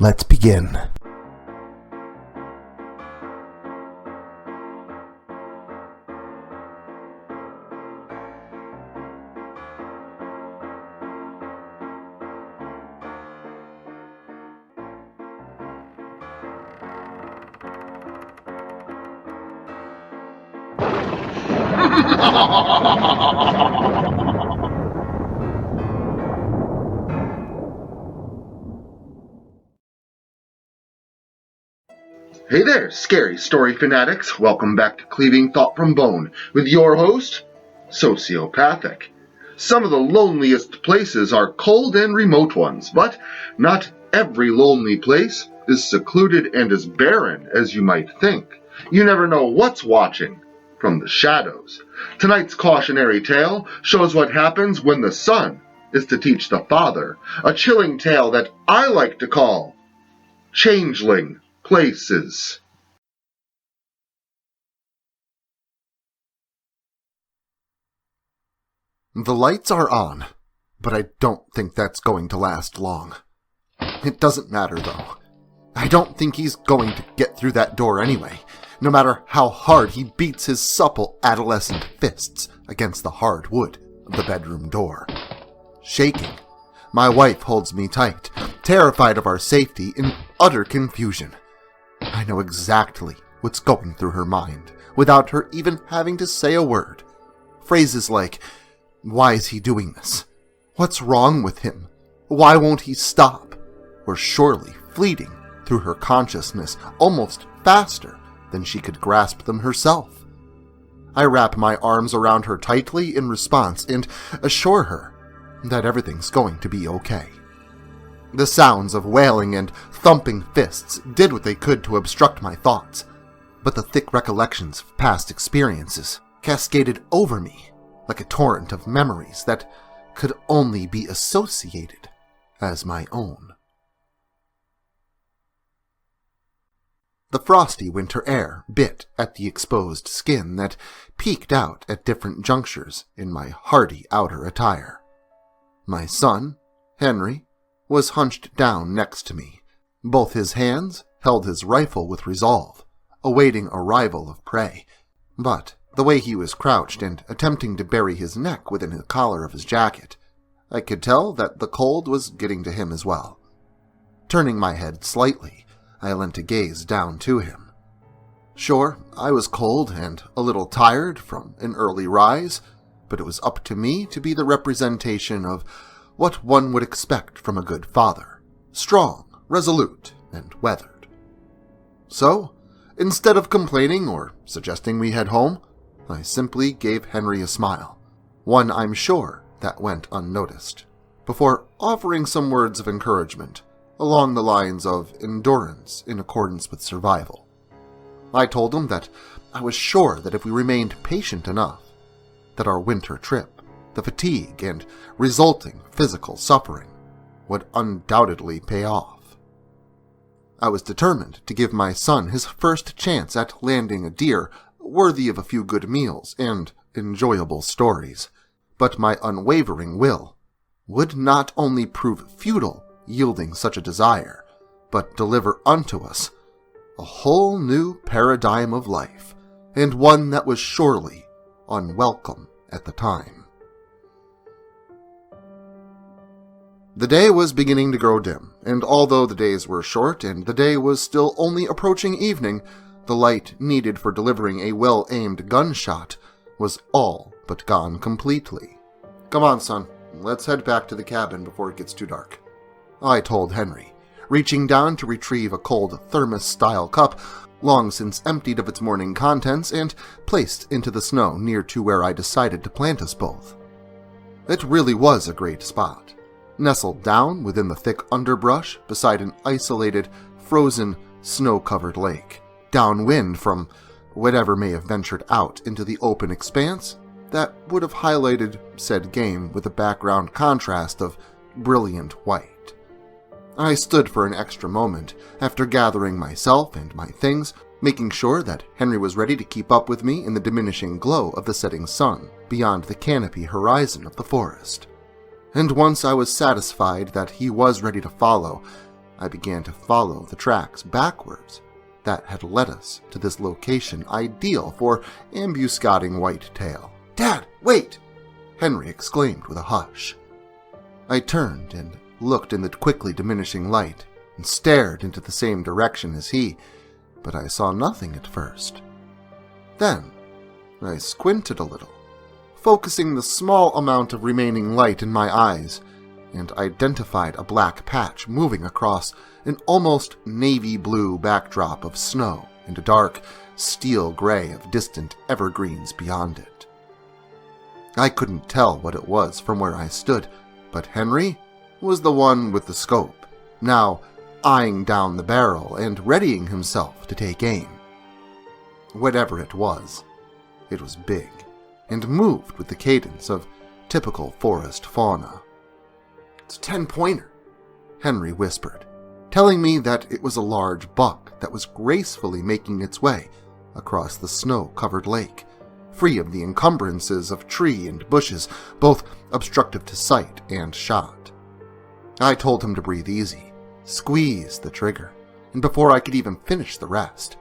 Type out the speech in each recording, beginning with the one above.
Let's begin. Hey there, scary story fanatics. Welcome back to Cleaving Thought from Bone with your host, Sociopathic. Some of the loneliest places are cold and remote ones, but not every lonely place is secluded and as barren as you might think. You never know what's watching from the shadows. Tonight's cautionary tale shows what happens when the son is to teach the father, a chilling tale that I like to call Changling Places. The lights are on, but I don't think that's going to last long. It doesn't matter, though. I don't think he's going to get through that door anyway, no matter how hard he beats his supple adolescent fists against the hard wood of the bedroom door. Shaking, my wife holds me tight, terrified of our safety, in utter confusion. I know exactly what's going through her mind, without her even having to say a word. Phrases like, "Why is he doing this? What's wrong with him? Why won't he stop?" were surely fleeting through her consciousness almost faster than she could grasp them herself. I wrap my arms around her tightly in response and assure her that everything's going to be okay. The sounds of wailing and thumping fists did what they could to obstruct my thoughts, but the thick recollections of past experiences cascaded over me like a torrent of memories that could only be associated as my own. The frosty winter air bit at the exposed skin that peeked out at different junctures in my hardy outer attire. My son, Henry, was hunched down next to me. Both his hands held his rifle with resolve, awaiting arrival of prey. But the way he was crouched and attempting to bury his neck within the collar of his jacket, I could tell that the cold was getting to him as well. Turning my head slightly, I lent a gaze down to him. Sure, I was cold and a little tired from an early rise, but it was up to me to be the representation of what one would expect from a good father, strong, resolute, and weathered. So, instead of complaining or suggesting we head home, I simply gave Henry a smile, one I'm sure that went unnoticed, before offering some words of encouragement along the lines of endurance in accordance with survival. I told him that I was sure that if we remained patient enough, that our winter trip, the fatigue and resulting physical suffering, would undoubtedly pay off. I was determined to give my son his first chance at landing a deer worthy of a few good meals and enjoyable stories, but my unwavering will would not only prove futile yielding such a desire, but deliver unto us a whole new paradigm of life, and one that was surely unwelcome at the time. The day was beginning to grow dim, and although the days were short and the day was still only approaching evening, the light needed for delivering a well-aimed gunshot was all but gone completely. "Come on, son, let's head back to the cabin before it gets too dark," I told Henry, reaching down to retrieve a cold thermos-style cup, long since emptied of its morning contents and placed into the snow near to where I decided to plant us both. It really was a great spot, nestled down within the thick underbrush beside an isolated, frozen, snow-covered lake, downwind from whatever may have ventured out into the open expanse that would have highlighted said game with a background contrast of brilliant white. I stood for an extra moment after gathering myself and my things, making sure that Henry was ready to keep up with me in the diminishing glow of the setting sun beyond the canopy horizon of the forest. And once I was satisfied that he was ready to follow, I began to follow the tracks backwards that had led us to this location ideal for ambuscading whitetail. "Dad, wait!" Henry exclaimed with a hush. I turned and looked in the quickly diminishing light and stared into the same direction as he, but I saw nothing at first. Then I squinted a little, focusing the small amount of remaining light in my eyes, and identified a black patch moving across an almost navy blue backdrop of snow and a dark steel gray of distant evergreens beyond it. I couldn't tell what it was from where I stood, but Henry was the one with the scope, now eyeing down the barrel and readying himself to take aim. Whatever it was big, and moved with the cadence of typical forest fauna. "It's a 10-pointer, Henry whispered, telling me that it was a large buck that was gracefully making its way across the snow-covered lake, free of the encumbrances of tree and bushes, both obstructive to sight and shot. I told him to breathe easy, squeeze the trigger, and before I could even finish the rest,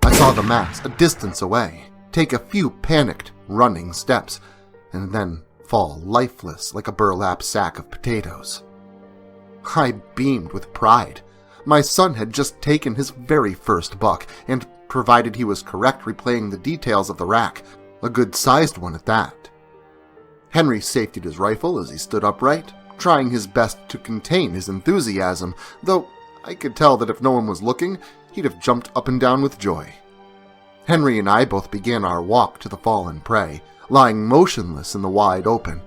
I saw the mass a distance away take a few panicked, running steps, and then fall lifeless like a burlap sack of potatoes. I beamed with pride. My son had just taken his very first buck, and provided he was correct replaying the details of the rack, a good-sized one at that. Henry safetied his rifle as he stood upright, trying his best to contain his enthusiasm, though I could tell that if no one was looking, he'd have jumped up and down with joy. Henry and I both began our walk to the fallen prey, lying motionless in the wide open.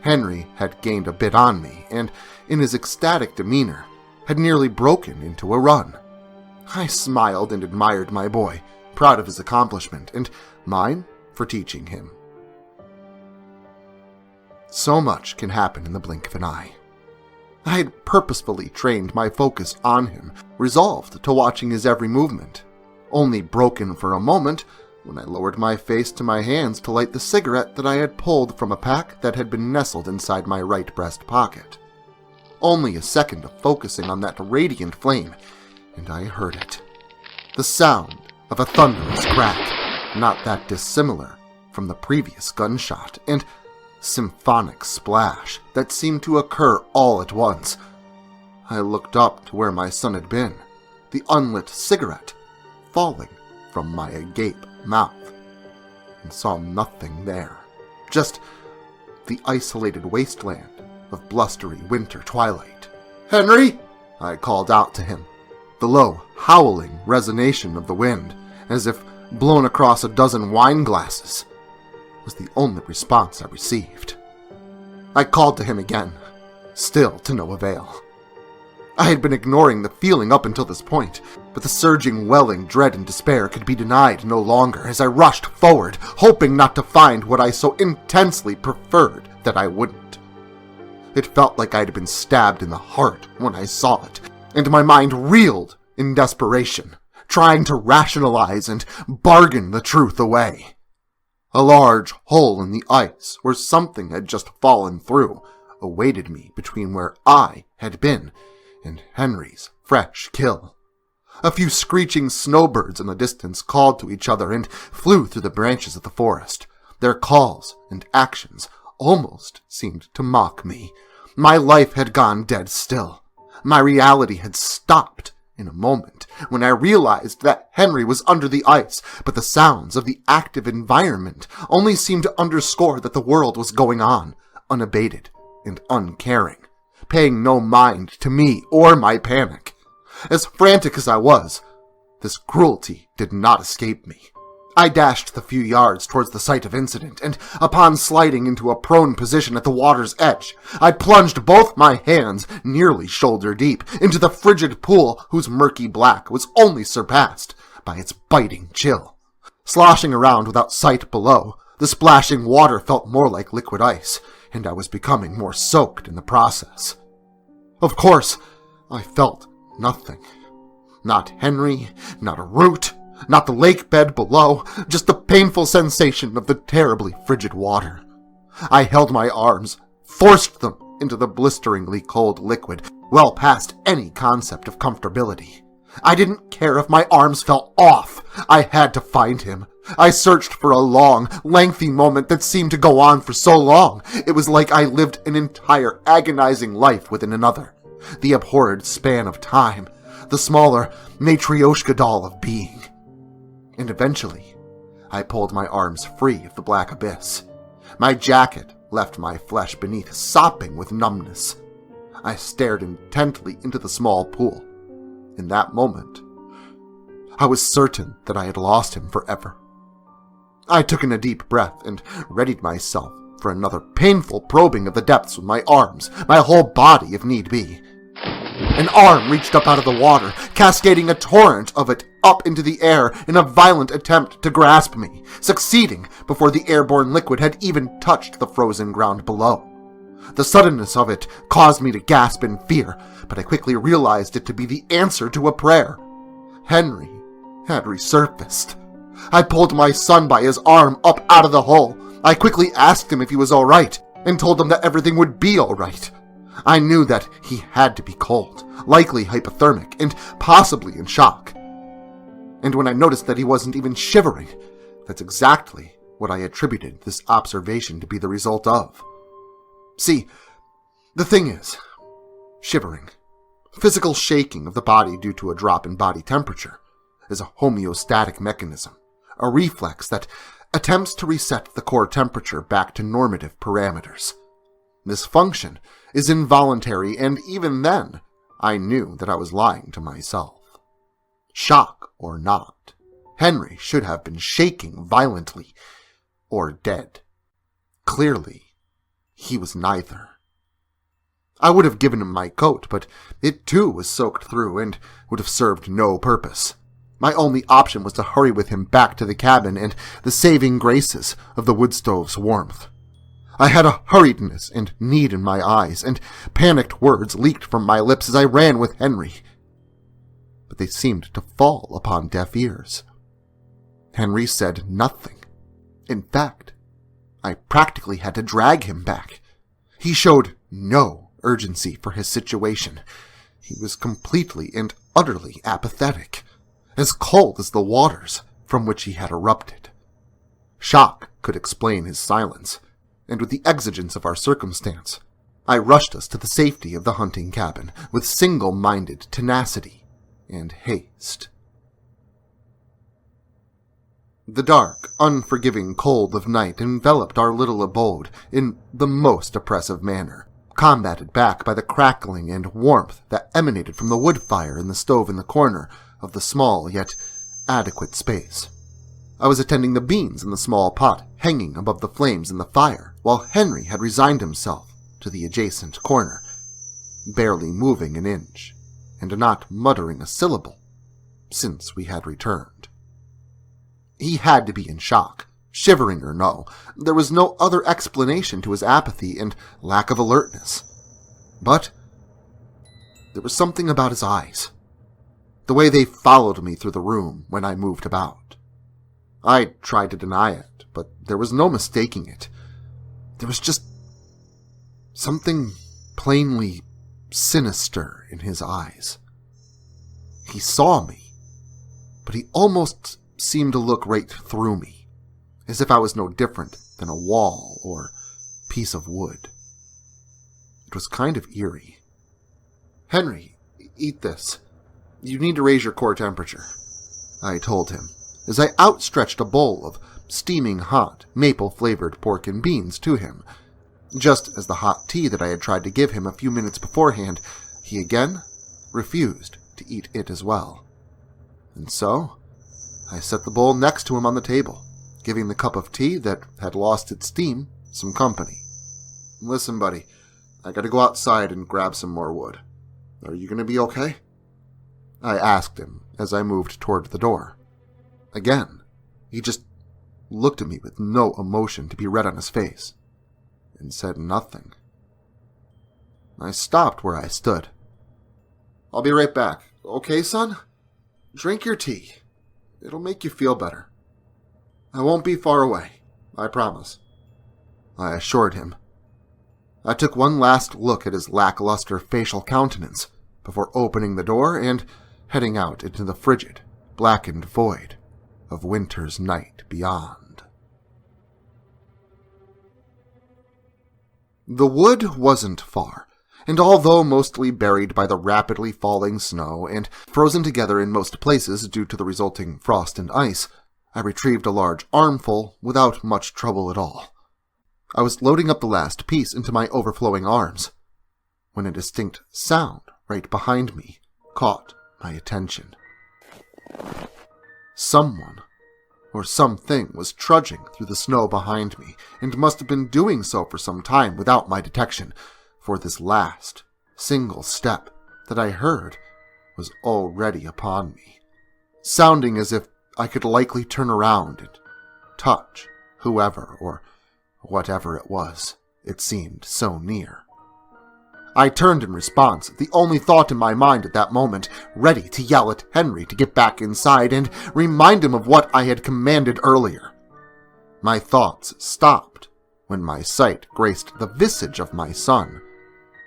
Henry had gained a bit on me, and in his ecstatic demeanor, had nearly broken into a run. I smiled and admired my boy, proud of his accomplishment, and mine for teaching him. So much can happen in the blink of an eye. I had purposefully trained my focus on him, resolved to watching his every movement, only broken for a moment when I lowered my face to my hands to light the cigarette that I had pulled from a pack that had been nestled inside my right breast pocket. Only a second of focusing on that radiant flame, and I heard it. The sound of a thunderous crack, not that dissimilar from the previous gunshot, and symphonic splash that seemed to occur all at once. I looked up to where my son had been, the unlit cigarette falling from my agape mouth, and saw nothing there, just the isolated wasteland of blustery winter twilight. "Henry!" I called out to him, the low, howling resonation of the wind, as if blown across a dozen wine glasses, was the only response I received. I called to him again, still to no avail. I had been ignoring the feeling up until this point, but the surging, welling dread and despair could be denied no longer as I rushed forward, hoping not to find what I so intensely preferred that I wouldn't. It felt like I had been stabbed in the heart when I saw it, and my mind reeled in desperation, trying to rationalize and bargain the truth away. A large hole in the ice where something had just fallen through awaited me between where I had been and Henry's fresh kill. A few screeching snowbirds in the distance called to each other and flew through the branches of the forest. Their calls and actions almost seemed to mock me. My life had gone dead still. My reality had stopped in a moment when I realized that Henry was under the ice, but the sounds of the active environment only seemed to underscore that the world was going on, unabated and uncaring, paying no mind to me or my panic. As frantic as I was, this cruelty did not escape me. I dashed the few yards towards the site of incident, and upon sliding into a prone position at the water's edge, I plunged both my hands nearly shoulder deep into the frigid pool whose murky black was only surpassed by its biting chill. Sloshing around without sight below, the splashing water felt more like liquid ice, and I was becoming more soaked in the process. Of course, I felt nothing. Not Henry, not a root, not the lake bed below, just the painful sensation of the terribly frigid water. I held my arms, forced them into the blisteringly cold liquid, well past any concept of comfortability. I didn't care if my arms fell off. I had to find him. I searched for a long, lengthy moment that seemed to go on for so long. It was like I lived an entire agonizing life within another. The abhorred span of time. The smaller Matryoshka doll of being. And eventually, I pulled my arms free of the black abyss. My jacket left my flesh beneath, sopping with numbness. I stared intently into the small pool. In that moment, I was certain that I had lost him forever. I took in a deep breath and readied myself for another painful probing of the depths with my arms, my whole body if need be. An arm reached up out of the water, cascading a torrent of it up into the air in a violent attempt to grasp me, succeeding before the airborne liquid had even touched the frozen ground below. The suddenness of it caused me to gasp in fear, but I quickly realized it to be the answer to a prayer. Henry had resurfaced. I pulled my son by his arm up out of the hole. I quickly asked him if he was all right, and told him that everything would be all right. I knew that he had to be cold, likely hypothermic, and possibly in shock. And when I noticed that he wasn't even shivering, that's exactly what I attributed this observation to be the result of. See, the thing is, shivering, physical shaking of the body due to a drop in body temperature, is a homeostatic mechanism, a reflex that attempts to reset the core temperature back to normative parameters. This function is involuntary, and even then, I knew that I was lying to myself. Shock or not, Henry should have been shaking violently, or dead. Clearly, he was neither. I would have given him my coat, but it too was soaked through and would have served no purpose. My only option was to hurry with him back to the cabin and the saving graces of the wood stove's warmth. I had a hurriedness and need in my eyes, and panicked words leaked from my lips as I ran with Henry. But they seemed to fall upon deaf ears. Henry said nothing. In fact, I practically had to drag him back. He showed no urgency for his situation. He was completely and utterly apathetic, as cold as the waters from which he had erupted. Shock could explain his silence, and with the exigence of our circumstance, I rushed us to the safety of the hunting cabin with single-minded tenacity and haste. The dark, unforgiving cold of night enveloped our little abode in the most oppressive manner, combated back by the crackling and warmth that emanated from the wood fire in the stove in the corner of the small yet adequate space. I was attending the beans in the small pot hanging above the flames in the fire, while Henry had resigned himself to the adjacent corner, barely moving an inch, and not muttering a syllable, since we had returned. He had to be in shock, shivering or no. There was no other explanation to his apathy and lack of alertness. But there was something about his eyes, the way they followed me through the room when I moved about. I tried to deny it, but there was no mistaking it. There was just something plainly sinister in his eyes. He saw me, but he almost seemed to look right through me, as if I was no different than a wall or piece of wood. It was kind of eerie. "Henry, eat this. You need to raise your core temperature," I told him, as I outstretched a bowl of steaming hot, maple-flavored pork and beans to him. Just as the hot tea that I had tried to give him a few minutes beforehand, he again refused to eat it as well. And so I set the bowl next to him on the table, giving the cup of tea that had lost its steam some company. "Listen, buddy, I gotta go outside and grab some more wood. Are you gonna be okay?" I asked him as I moved toward the door. Again, he just looked at me with no emotion to be read on his face, and said nothing. I stopped where I stood. "I'll be right back. Okay, son? Drink your tea. It'll make you feel better. I won't be far away, I promise," I assured him. I took one last look at his lackluster facial countenance before opening the door and heading out into the frigid, blackened void of winter's night beyond. The wood wasn't far, and although mostly buried by the rapidly falling snow and frozen together in most places due to the resulting frost and ice, I retrieved a large armful without much trouble at all. I was loading up the last piece into my overflowing arms when a distinct sound right behind me caught my attention. Someone or something was trudging through the snow behind me and must have been doing so for some time without my detection, for this last single step that I heard was already upon me, sounding as if I could likely turn around and touch whoever or whatever it was. It seemed so near. I turned in response, the only thought in my mind at that moment, ready to yell at Henry to get back inside and remind him of what I had commanded earlier. My thoughts stopped when my sight graced the visage of my son.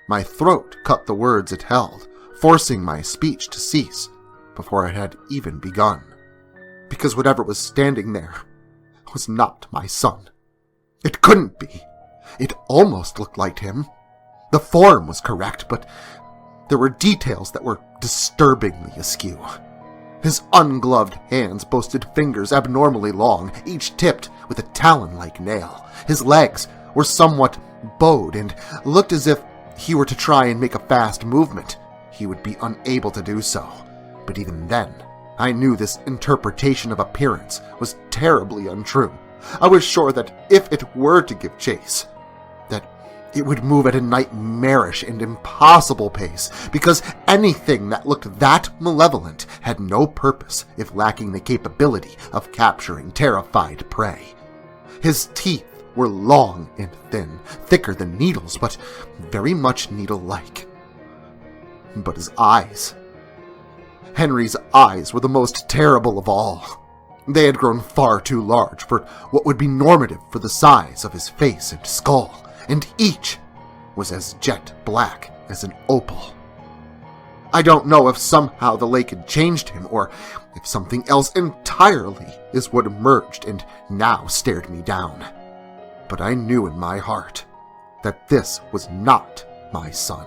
My throat cut the words it held, forcing my speech to cease before it had even begun. Because whatever was standing there was not my son. It couldn't be. It almost looked like him. The form was correct, but there were details that were disturbingly askew. His ungloved hands boasted fingers abnormally long, each tipped with a talon-like nail. His legs were somewhat bowed and looked as if he were to try and make a fast movement. He would be unable to do so. But even then, I knew this interpretation of appearance was terribly untrue. I was sure that if it were to give chase, that it would move at a nightmarish and impossible pace, because anything that looked that malevolent had no purpose if lacking the capability of capturing terrified prey. His teeth were long and thin, thicker than needles, but very much needle-like. But his eyes... Henry's eyes were the most terrible of all. They had grown far too large for what would be normative for the size of his face and skull, and each was as jet black as an opal. I don't know if somehow the lake had changed him, or if something else entirely is what emerged and now stared me down. But I knew in my heart that this was not my son.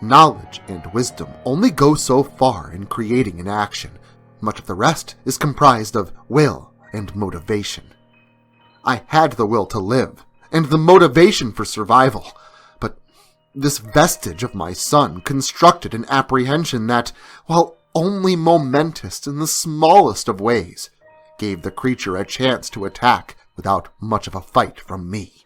Knowledge and wisdom only go so far in creating an action. Much of the rest is comprised of will and motivation. I had the will to live, and the motivation for survival, but this vestige of my son constructed an apprehension that, while only momentous in the smallest of ways, gave the creature a chance to attack without much of a fight from me.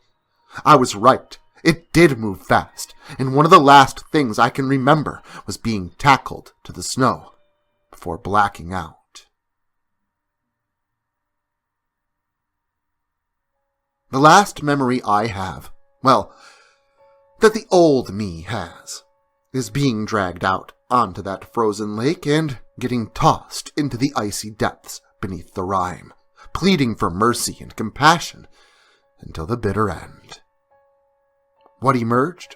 I was right. It did move fast, and one of the last things I can remember was being tackled to the snow before blacking out. The last memory I have, well, that the old me has, is being dragged out onto that frozen lake and getting tossed into the icy depths beneath the rime, pleading for mercy and compassion until the bitter end. What emerged,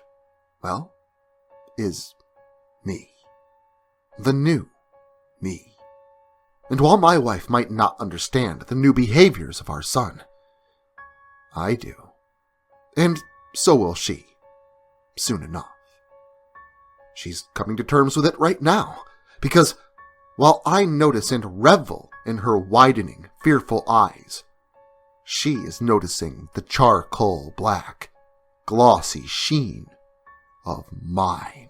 well, is me. The new me. And while my wife might not understand the new behaviors of our son, I do. And so will she, soon enough. She's coming to terms with it right now, because while I notice and revel in her widening, fearful eyes, she is noticing the charcoal black, glossy sheen of mine.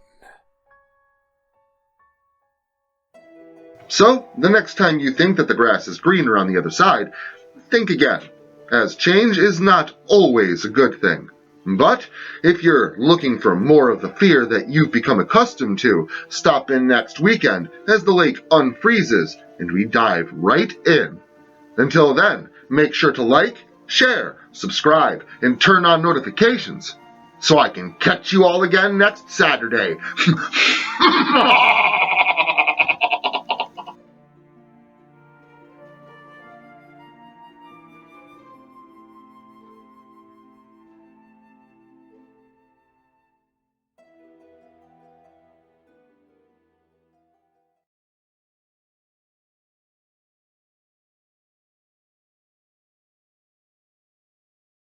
So, the next time you think that the grass is greener on the other side, think again, as change is not always a good thing. But if you're looking for more of the fear that you've become accustomed to, stop in next weekend as the lake unfreezes and we dive right in. Until then, make sure to like, share, subscribe, and turn on notifications so I can catch you all again next Saturday.